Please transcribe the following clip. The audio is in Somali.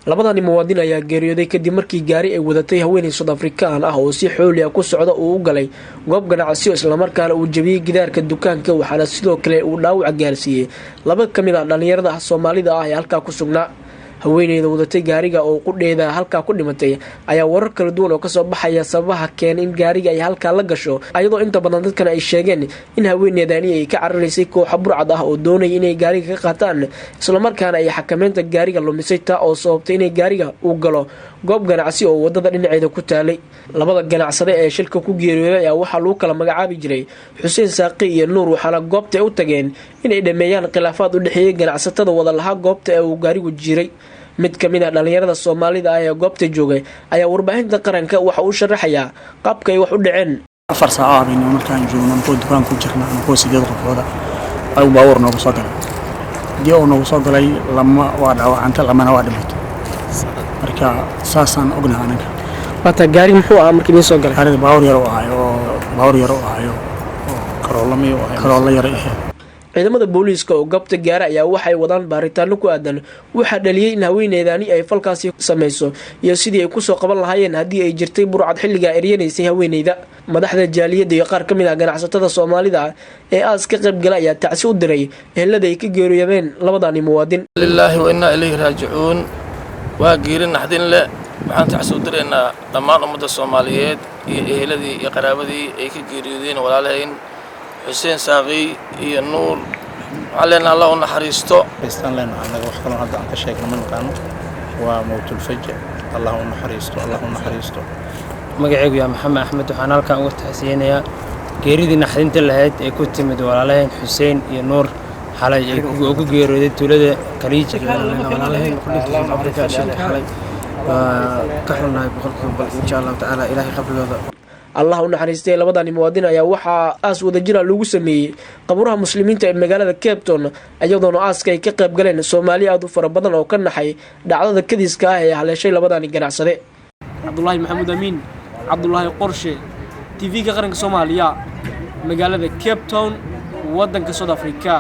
labadani muwaadin ayaa geeriyooday kadib markii gaari ay wadatay haweeney South African ah oo si xooli ah ku socda uu galay goob ganacsi isla markaana uu jabiyay gidaarka dukaanka waxaana sidoo kale uu dhaawac gaarsiiyay laba kamid ah dhalinyarada Soomaalida ah ee halka ku sugnaa haweeneyda wadatay gaariga oo qudheeda halka ku dhimatay ayaa warar kala duwan oo ka soo baxaya sababaha keenay in gaariga ay halka la gasho ayadoo inta badan dadkan ay sheegeen in haweeneydani ay ka cararaysay koox burcad ah oo doonay inay gaariga ka qaataan isla markaana ay xakameynta gaariga lumisay taa oo sababtay inay gaariga uu galo goob ganacsi oo wadada dhinaceeda ku taalay labada ganacsade ee shilka ku geeriyooday ayaa waxa lagu kala magacaabi jiray Xuseen Saaqi iyo Nuur waxaana goobta u tageen inay dhameeyaan khilaafaad u dhaxeeyay ganacsatada wada laha goobta ee uu gaarigu jiray mid kamid ah dhalinyarada Soomaalida ah ee goobta joogay ayaa warbaahinta qaranka waxa uu sharaxayaa qaabka ay wax u dhaceen 4 saacadood inuu markaan joogno dukaan ku jirnaa oo 8 qofooda ay baawar noogu soo galay dio noogu soo galay lama waa dhaawacanta lamana waa dhimatay marka saasan ognahay anaga bata gaari muxuu ah markii soo galay gaari baawar yar oo ahayo karoolo yar ah ciidamada booliiska oo goobta gaara ayaa waxay wadaan baaritaano ku aadan waxa dhaliyay in haweeneydani ay falkaasi sameeyso iyo sidii ay ku soo qaban lahaayeen hadii ay jirtay burcad xilliga eryaneysay haweeneyda madaxda jaaliyada iyo qaar kamid ah ganacsatada Soomaalida ee aas ka qayb galay ayaa tacsi u diray ehelada ay ka geeriyoodeen labadani muwaadin lillahi wa inna ilayhi raaji'uun waa geerin naxdin leh waxaan tacsi u direynaa dhammaan ummadda Soomaaliyeed iyo eheladii iyo qaraabadii ay ka geeriyoodeen walaalaheen Xuseen Saaqi iyo Nuur علينا الله ونحرسته بيستان لنا أنا وحكلنا هذا عن كشيء من مكانه وموت الفجع الله ونحرسته magacaygu yaa Maxamed Axmed waxaan halkan uga taxsiinayaa geeridii naxdinta lahayd ee ku timid walaalaheen Xuseen iyo Nuur xalay ay ugu geeriyooday tuulada Kaliij walaalaheen ku dhintay Afrika shilka xalay ka xunnahay boqolkiiba insha Allah taala ilaahay qabrigooda Allah u naxariistay labadani muwaadin ayaa waxa aas wada jira lagu sameeyay qabuuraha muslimiinta ee magaalada Cape Town ayadoona aaska ay ka qayb galeen Soomaali aad u fara badan oo ka naxay dhacdada kadiska ah ee haleeshay labadani ganacsade Abdullahi Maxamuud Amiin Abdullahi Qorshe TV-ga qaranka Soomaaliya magaalada Cape Town wadanka South Africa